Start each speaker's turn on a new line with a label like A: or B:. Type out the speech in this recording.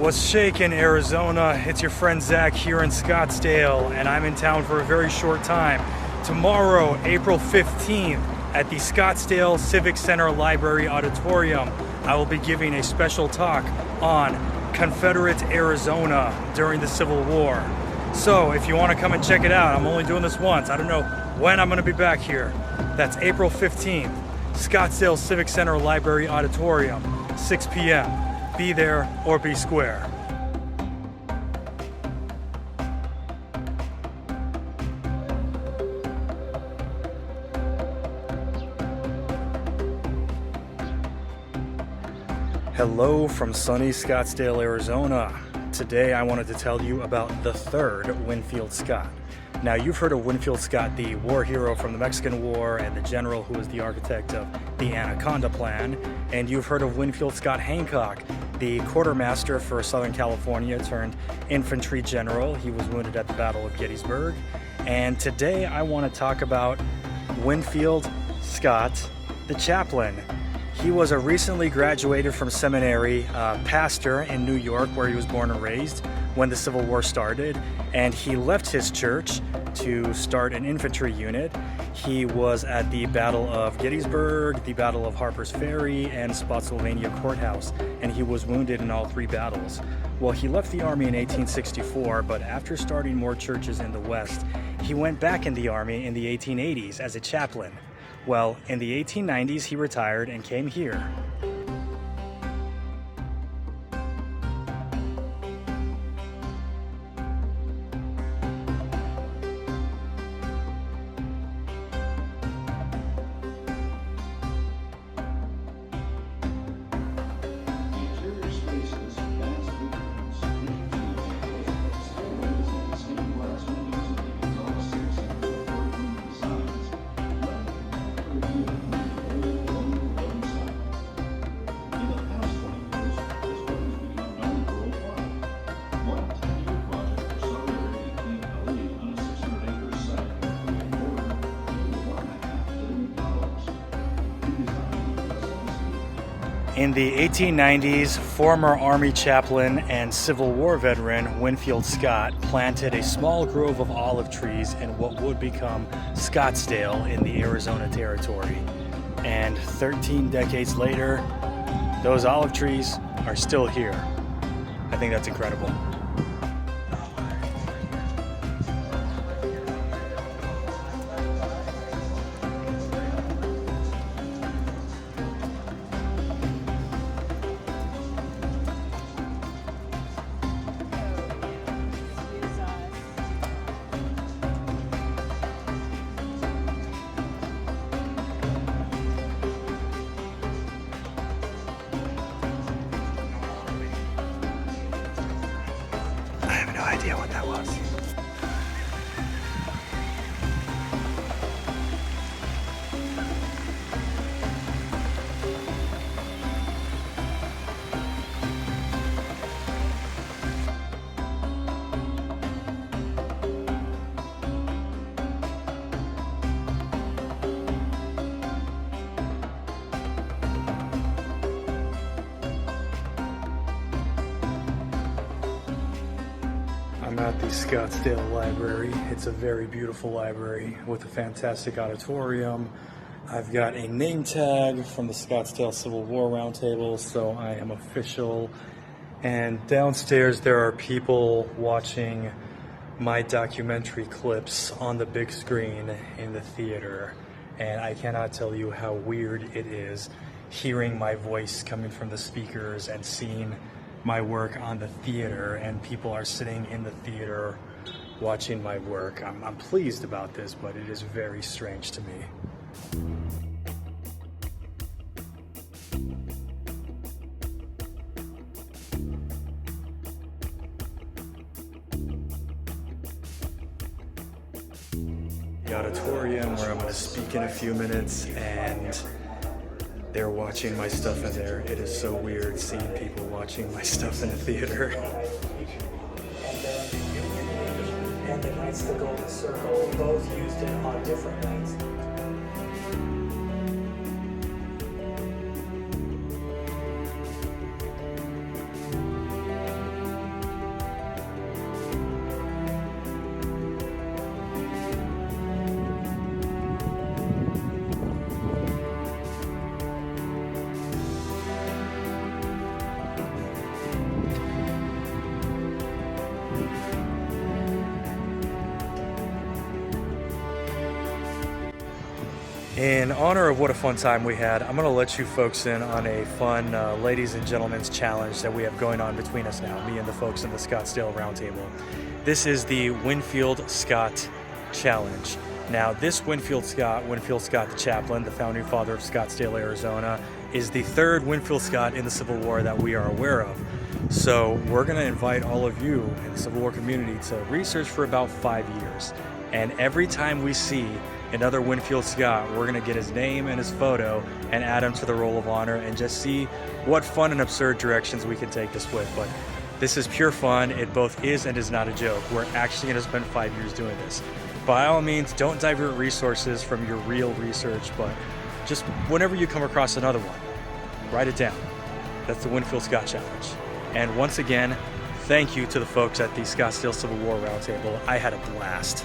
A: What's shaking, Arizona? It's your friend Zach here in Scottsdale, and I'm in town for a very short time. Tomorrow, April 15th, at the Scottsdale Civic Center Library Auditorium, I will be giving a special talk on Confederate Arizona during the Civil War. So if you want to come and check it out, I'm only doing this once. I don't know when I'm going to be back here. That's April 15th, Scottsdale Civic Center Library Auditorium, 6 p.m. Be there or be square. Hello from sunny Scottsdale, Arizona. Today I wanted to tell you about the third Winfield Scott. Now, you've heard of Winfield Scott, the war hero from the Mexican War and the general who was the architect of the Anaconda Plan, and you've heard of Winfield Scott Hancock, the quartermaster for Southern California turned infantry general. He was wounded at the Battle of Gettysburg. And today I want to talk about Winfield Scott, the chaplain. He was a recently graduated from seminary pastor in New York, where he was born and raised when the Civil War started, and he left his church to start an infantry unit. He was at the Battle of Gettysburg, the Battle of Harper's Ferry, and Spotsylvania Courthouse, and he was wounded in all three battles. Well, he left the Army in 1864, but after starting more churches in the West, he went back in the Army in the 1880s as a chaplain. Well, in the 1890s, he retired and came here. In the 1890s, former Army chaplain and Civil War veteran Winfield Scott planted a small grove of olive trees in what would become Scottsdale in the Arizona Territory. And 13 decades later, those olive trees are still here. I think that's incredible. I have no idea what that was. I'm at the Scottsdale Library. It's a very beautiful library with a fantastic auditorium. I've got a name tag from the Scottsdale Civil War Roundtable, so I am official. And downstairs there are people watching my documentary clips on the big screen in the theater. And I cannot tell you how weird it is hearing my voice coming from the speakers and seeing my work on the theater, and people are sitting in the theater watching my work. I'm pleased about this, but it is very strange to me. The auditorium where I'm going to speak in a few minutes, and they're watching my stuff in there. It is so weird seeing people watching my stuff in a theater. And the Knights of the Golden Circle, both used it on different nights. In honor of what a fun time we had, I'm going to let you folks in on a fun ladies and gentlemen's challenge that we have going on between us now, me and the folks in the Scottsdale Roundtable. This is the Winfield Scott Challenge. Now, this Winfield Scott the chaplain, the founding father of Scottsdale, Arizona, is the third Winfield Scott in the Civil War that we are aware of. So we're going to invite all of you in the Civil War community to research for about 5 years. And every time we see another Winfield Scott, we're going to get his name and his photo and add him to the Roll of Honor and just see what fun and absurd directions we can take this with. But this is pure fun. It both is and is not a joke. We're actually going to spend 5 years doing this. By all means, don't divert resources from your real research, but just whenever you come across another one, write it down. That's the Winfield Scott Challenge. And once again, thank you to the folks at the Scottsdale Civil War Roundtable. I had a blast.